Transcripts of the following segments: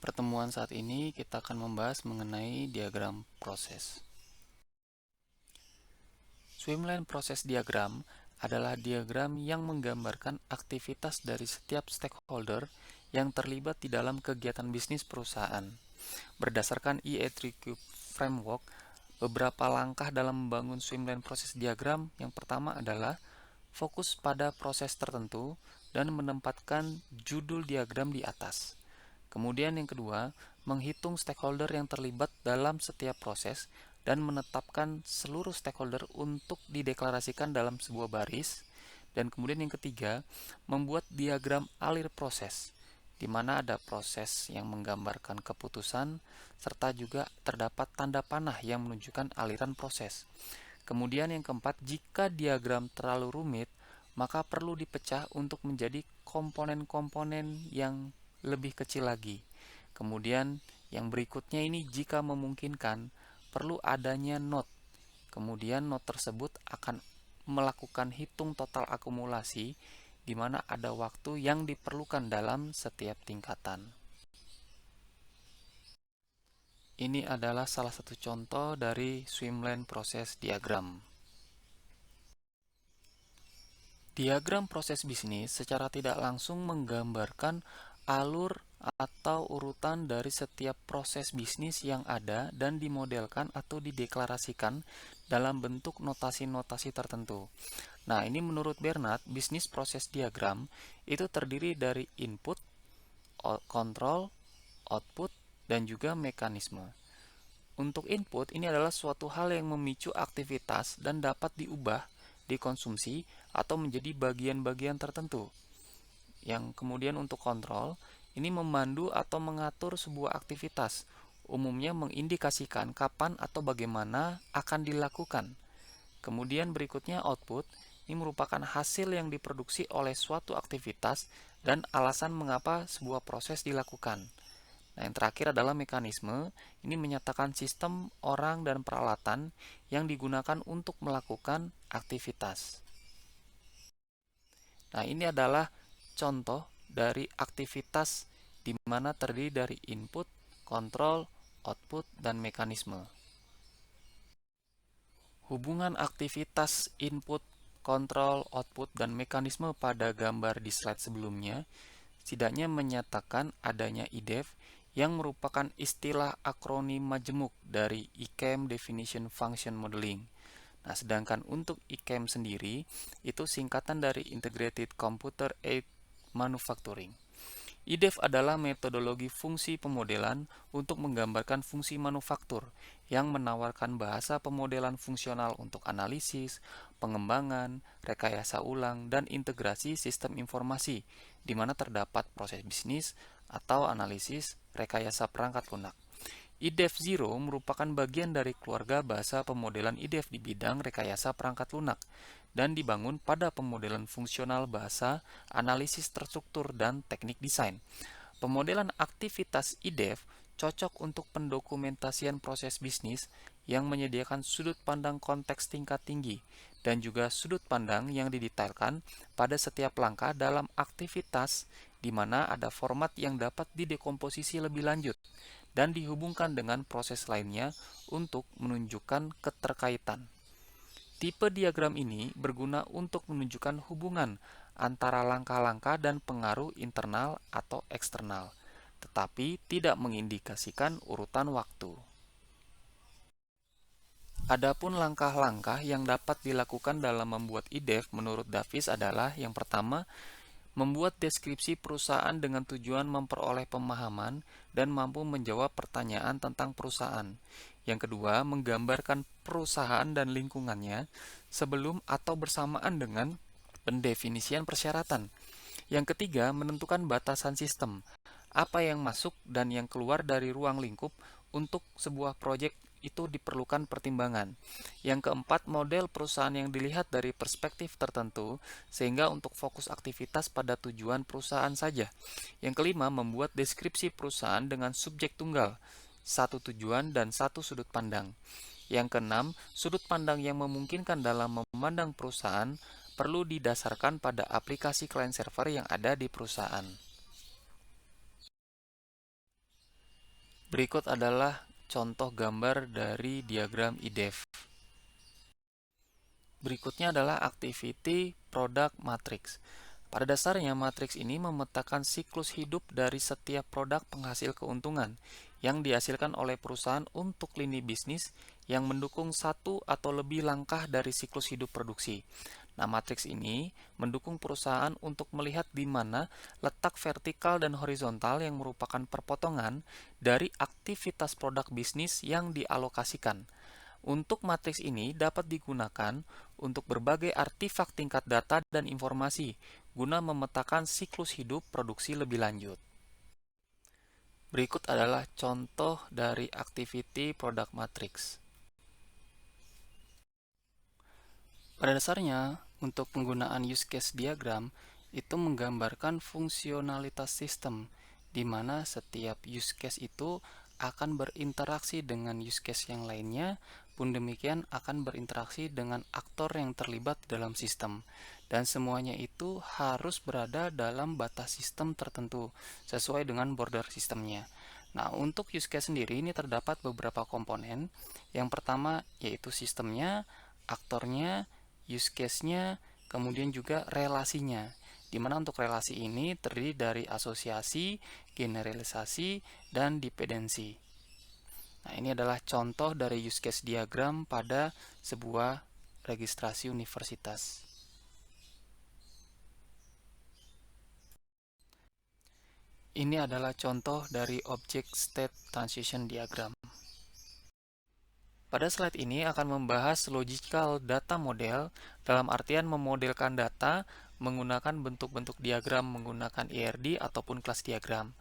pertemuan saat ini kita akan membahas mengenai diagram proses. Swimlane proses diagram adalah diagram yang menggambarkan aktivitas dari setiap stakeholder yang terlibat di dalam kegiatan bisnis perusahaan. Berdasarkan E-Attribute Framework, beberapa langkah dalam membangun swimlane proses diagram. Yang pertama adalah fokus pada proses tertentu dan menempatkan judul diagram di atas. Kemudian yang kedua, menghitung stakeholder yang terlibat dalam setiap proses dan menetapkan seluruh stakeholder untuk dideklarasikan dalam sebuah baris. Dan kemudian yang ketiga, membuat diagram alir proses, di mana ada proses yang menggambarkan keputusan, serta juga terdapat tanda panah yang menunjukkan aliran proses. Kemudian yang keempat, jika diagram terlalu rumit, maka perlu dipecah untuk menjadi komponen-komponen yang lebih kecil lagi. Kemudian yang berikutnya ini jika memungkinkan perlu adanya note. Kemudian note tersebut akan melakukan hitung total akumulasi di mana ada waktu yang diperlukan dalam setiap tingkatan. Ini adalah salah satu contoh dari swimlane proses diagram. Diagram proses bisnis secara tidak langsung menggambarkan alur atau urutan dari setiap proses bisnis yang ada dan dimodelkan atau dideklarasikan dalam bentuk notasi-notasi tertentu. Nah, ini menurut Bernard, bisnis proses diagram itu terdiri dari input, kontrol, output, dan juga mekanisme. Untuk input, ini adalah suatu hal yang memicu aktivitas dan dapat diubah, dikonsumsi, atau menjadi bagian-bagian tertentu. Yang kemudian untuk kontrol, ini memandu atau mengatur sebuah aktivitas, umumnya mengindikasikan kapan atau bagaimana akan dilakukan. Kemudian berikutnya output, ini merupakan hasil yang diproduksi oleh suatu aktivitas dan alasan mengapa sebuah proses dilakukan. Nah, yang terakhir adalah mekanisme. Ini menyatakan sistem, orang, dan peralatan yang digunakan untuk melakukan aktivitas. Nah, ini adalah contoh dari aktivitas di mana terdiri dari input, kontrol, output, dan mekanisme. Hubungan aktivitas input, kontrol, output, dan mekanisme pada gambar di slide sebelumnya setidaknya menyatakan adanya IDEF yang merupakan istilah akronim majemuk dari ICAM Definition Function Modeling. Nah, sedangkan untuk ICAM sendiri itu singkatan dari Integrated Computer Aided Manufacturing. IDEF adalah metodologi fungsi pemodelan untuk menggambarkan fungsi manufaktur yang menawarkan bahasa pemodelan fungsional untuk analisis, pengembangan, rekayasa ulang, dan integrasi sistem informasi, di mana terdapat proses bisnis atau analisis rekayasa perangkat lunak. IDEF Zero merupakan bagian dari keluarga bahasa pemodelan IDEF di bidang rekayasa perangkat lunak dan dibangun pada pemodelan fungsional bahasa, analisis terstruktur, dan teknik desain. Pemodelan aktivitas IDEF cocok untuk pendokumentasian proses bisnis yang menyediakan sudut pandang konteks tingkat tinggi dan juga sudut pandang yang didetailkan pada setiap langkah dalam aktivitas di mana ada format yang dapat didekomposisi lebih lanjut dan dihubungkan dengan proses lainnya untuk menunjukkan keterkaitan. Tipe diagram ini berguna untuk menunjukkan hubungan antara langkah-langkah dan pengaruh internal atau eksternal, tetapi tidak mengindikasikan urutan waktu. Adapun langkah-langkah yang dapat dilakukan dalam membuat IDEF menurut Davis adalah yang pertama, membuat deskripsi perusahaan dengan tujuan memperoleh pemahaman dan mampu menjawab pertanyaan tentang perusahaan. Yang kedua, menggambarkan perusahaan dan lingkungannya sebelum atau bersamaan dengan pendefinisian persyaratan. Yang ketiga, menentukan batasan sistem, apa yang masuk dan yang keluar dari ruang lingkup untuk sebuah proyek itu diperlukan pertimbangan. Yang keempat, model perusahaan yang dilihat dari perspektif tertentu sehingga untuk fokus aktivitas pada tujuan perusahaan saja. Yang kelima, membuat deskripsi perusahaan dengan subjek tunggal, satu tujuan dan satu sudut pandang. Yang keenam, sudut pandang yang memungkinkan dalam memandang perusahaan perlu didasarkan pada aplikasi client server yang ada di perusahaan. Berikut adalah contoh gambar dari diagram IDEF. Berikutnya adalah activity product matrix. Pada dasarnya, matriks ini memetakan siklus hidup dari setiap produk penghasil keuntungan yang dihasilkan oleh perusahaan untuk lini bisnis yang mendukung satu atau lebih langkah dari siklus hidup produksi. Nah, matriks ini mendukung perusahaan untuk melihat di mana letak vertikal dan horizontal yang merupakan perpotongan dari aktivitas produk bisnis yang dialokasikan. Untuk matriks ini dapat digunakan untuk berbagai artefak tingkat data dan informasi guna memetakan siklus hidup produksi lebih lanjut. Berikut adalah contoh dari activity product matrix. Pada dasarnya, untuk penggunaan use case diagram itu menggambarkan fungsionalitas sistem, di mana setiap use case itu akan berinteraksi dengan use case yang lainnya, pun demikian akan berinteraksi dengan aktor yang terlibat di dalam sistem. Dan semuanya itu harus berada dalam batas sistem tertentu, sesuai dengan border sistemnya. Nah, untuk use case sendiri ini terdapat beberapa komponen. Yang pertama yaitu sistemnya, aktornya, use case-nya, kemudian juga relasinya. Di mana untuk relasi ini terdiri dari asosiasi, generalisasi, dan dependensi. Nah, ini adalah contoh dari use case diagram pada sebuah registrasi universitas. Ini adalah contoh dari object state transition diagram. Pada slide ini akan membahas logical data model dalam artian memodelkan data menggunakan bentuk-bentuk diagram menggunakan IRD ataupun kelas diagram.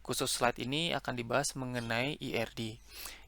Khusus slide ini akan dibahas mengenai IRD.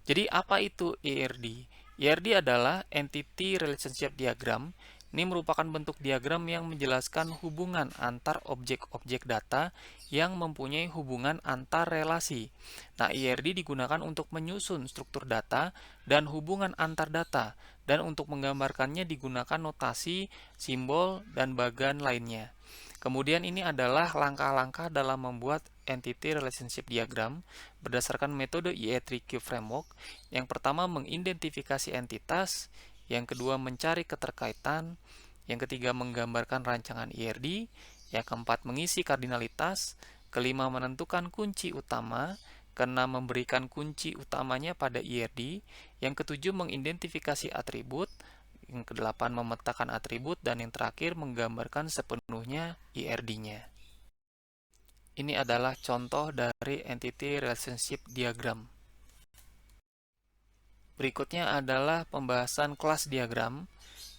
Jadi apa itu IRD? IRD adalah Entity Relationship Diagram. Ini merupakan bentuk diagram yang menjelaskan hubungan antar objek-objek data yang mempunyai hubungan antar relasi. Nah, IRD digunakan untuk menyusun struktur data dan hubungan antar data, dan untuk menggambarkannya digunakan notasi, simbol, dan bagan lainnya. Kemudian ini adalah langkah-langkah dalam membuat Entity Relationship Diagram berdasarkan metode IE3Q Framework. Yang pertama mengidentifikasi entitas, yang kedua mencari keterkaitan, yang ketiga menggambarkan rancangan IRD, yang keempat mengisi kardinalitas, kelima menentukan kunci utama, keenam memberikan kunci utamanya pada IRD, yang ketujuh mengidentifikasi atribut, yang kedelapan memetakan atribut, dan yang terakhir menggambarkan sepenuhnya IRD-nya. Ini adalah contoh dari Entity Relationship Diagram. Berikutnya adalah pembahasan kelas diagram.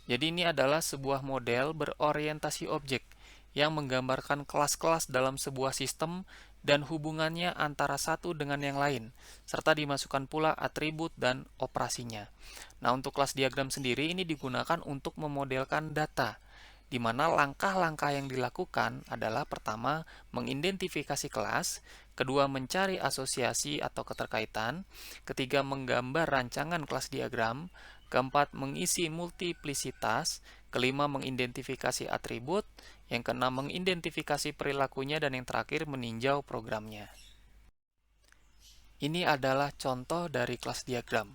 Jadi ini adalah sebuah model berorientasi objek yang menggambarkan kelas-kelas dalam sebuah sistem dan hubungannya antara satu dengan yang lain, serta dimasukkan pula atribut dan operasinya. Nah, untuk kelas diagram sendiri ini digunakan untuk memodelkan data, di mana langkah-langkah yang dilakukan adalah pertama, mengidentifikasi kelas, kedua, mencari asosiasi atau keterkaitan, ketiga, menggambar rancangan kelas diagram, keempat, mengisi multiplisitas, kelima, mengidentifikasi atribut, yang keenam, mengidentifikasi perilakunya, dan yang terakhir, meninjau programnya. Ini adalah contoh dari kelas diagram.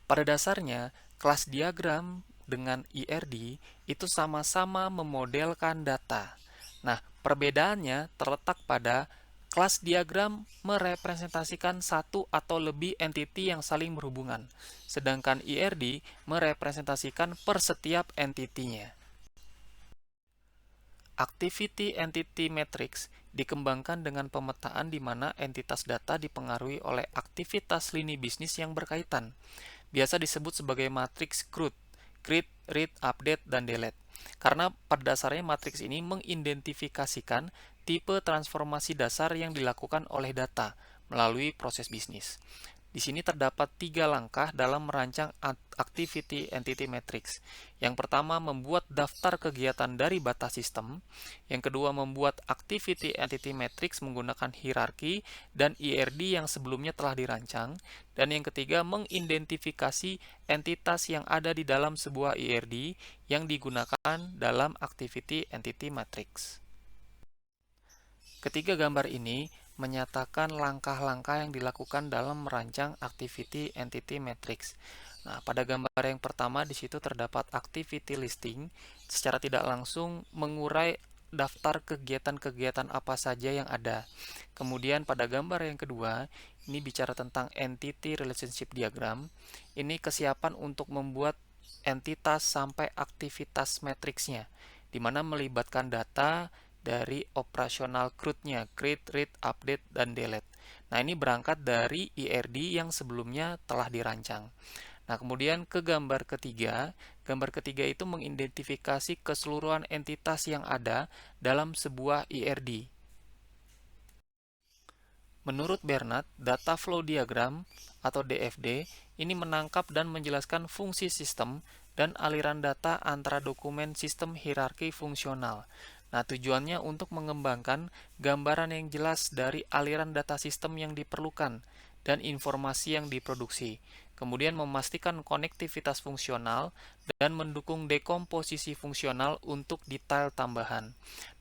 Pada dasarnya, kelas diagram dengan IRD itu sama-sama memodelkan data. Nah, perbedaannya terletak pada kelas diagram merepresentasikan satu atau lebih entity yang saling berhubungan, sedangkan IRD merepresentasikan per setiap entity-nya. Activity Entity Matrix dikembangkan dengan pemetaan di mana entitas data dipengaruhi oleh aktivitas lini bisnis yang berkaitan. Biasa disebut sebagai matriks CRUD, create, read, update, dan delete. Karena pada dasarnya matriks ini mengidentifikasikan tipe transformasi dasar yang dilakukan oleh data melalui proses bisnis. Di sini terdapat 3 langkah dalam merancang Activity Entity Matrix. Yang pertama, membuat daftar kegiatan dari batas sistem. Yang kedua, membuat Activity Entity Matrix menggunakan hierarki dan IRD yang sebelumnya telah dirancang. Dan yang ketiga, mengidentifikasi entitas yang ada di dalam sebuah IRD yang digunakan dalam Activity Entity Matrix. Ketiga gambar ini menyatakan langkah-langkah yang dilakukan dalam merancang activity entity matrix. Nah, pada gambar yang pertama di situ terdapat activity listing, secara tidak langsung mengurai daftar kegiatan-kegiatan apa saja yang ada. Kemudian pada gambar yang kedua, ini bicara tentang entity relationship diagram. Ini kesiapan untuk membuat entitas sampai aktivitas matriksnya, di mana melibatkan data dari operasional CRUD-nya, create, read, update, dan delete. Nah, ini berangkat dari IRD yang sebelumnya telah dirancang. Nah, kemudian ke gambar ketiga. Gambar ketiga itu mengidentifikasi keseluruhan entitas yang ada dalam sebuah IRD. Menurut Bernard, data flow diagram atau DFD ini menangkap dan menjelaskan fungsi sistem dan aliran data antara dokumen sistem hierarki fungsional. Nah, tujuannya untuk mengembangkan gambaran yang jelas dari aliran data sistem yang diperlukan dan informasi yang diproduksi. Kemudian memastikan konektivitas fungsional dan mendukung dekomposisi fungsional untuk detail tambahan.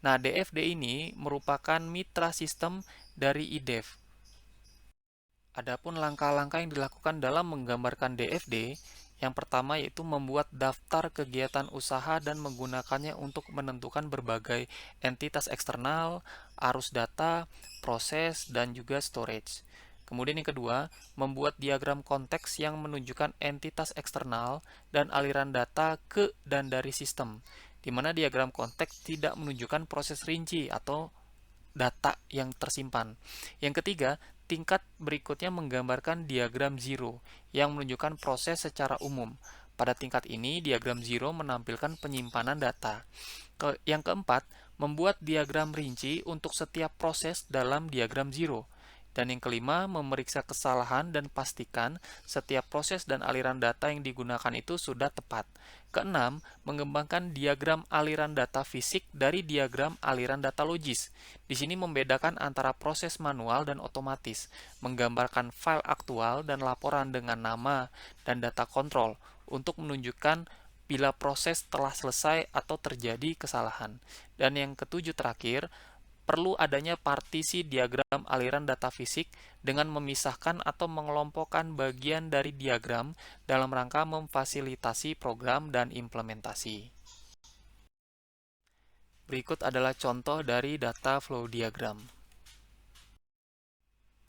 Nah, DFD ini merupakan mitra sistem dari IDEF. Adapun langkah-langkah yang dilakukan dalam menggambarkan DFD, yang pertama yaitu membuat daftar kegiatan usaha dan menggunakannya untuk menentukan berbagai entitas eksternal, arus data, proses, dan juga storage. Kemudian yang kedua, membuat diagram konteks yang menunjukkan entitas eksternal dan aliran data ke dan dari sistem, di mana diagram konteks tidak menunjukkan proses rinci atau data yang tersimpan. Yang ketiga, tingkat berikutnya menggambarkan diagram zero yang menunjukkan proses secara umum. Pada tingkat ini, diagram zero menampilkan penyimpanan data. Yang keempat, membuat diagram rinci untuk setiap proses dalam diagram zero. Dan yang kelima, memeriksa kesalahan dan pastikan setiap proses dan aliran data yang digunakan itu sudah tepat. Keenam, mengembangkan diagram aliran data fisik dari diagram aliran data logis. Di sini membedakan antara proses manual dan otomatis, menggambarkan file aktual dan laporan dengan nama dan data kontrol untuk menunjukkan bila proses telah selesai atau terjadi kesalahan. Dan yang ketujuh terakhir, perlu adanya partisi diagram aliran data fisik dengan memisahkan atau mengelompokkan bagian dari diagram dalam rangka memfasilitasi program dan implementasi. Berikut adalah contoh dari data flow diagram.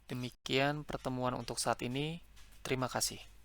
Demikian pertemuan untuk saat ini. Terima kasih.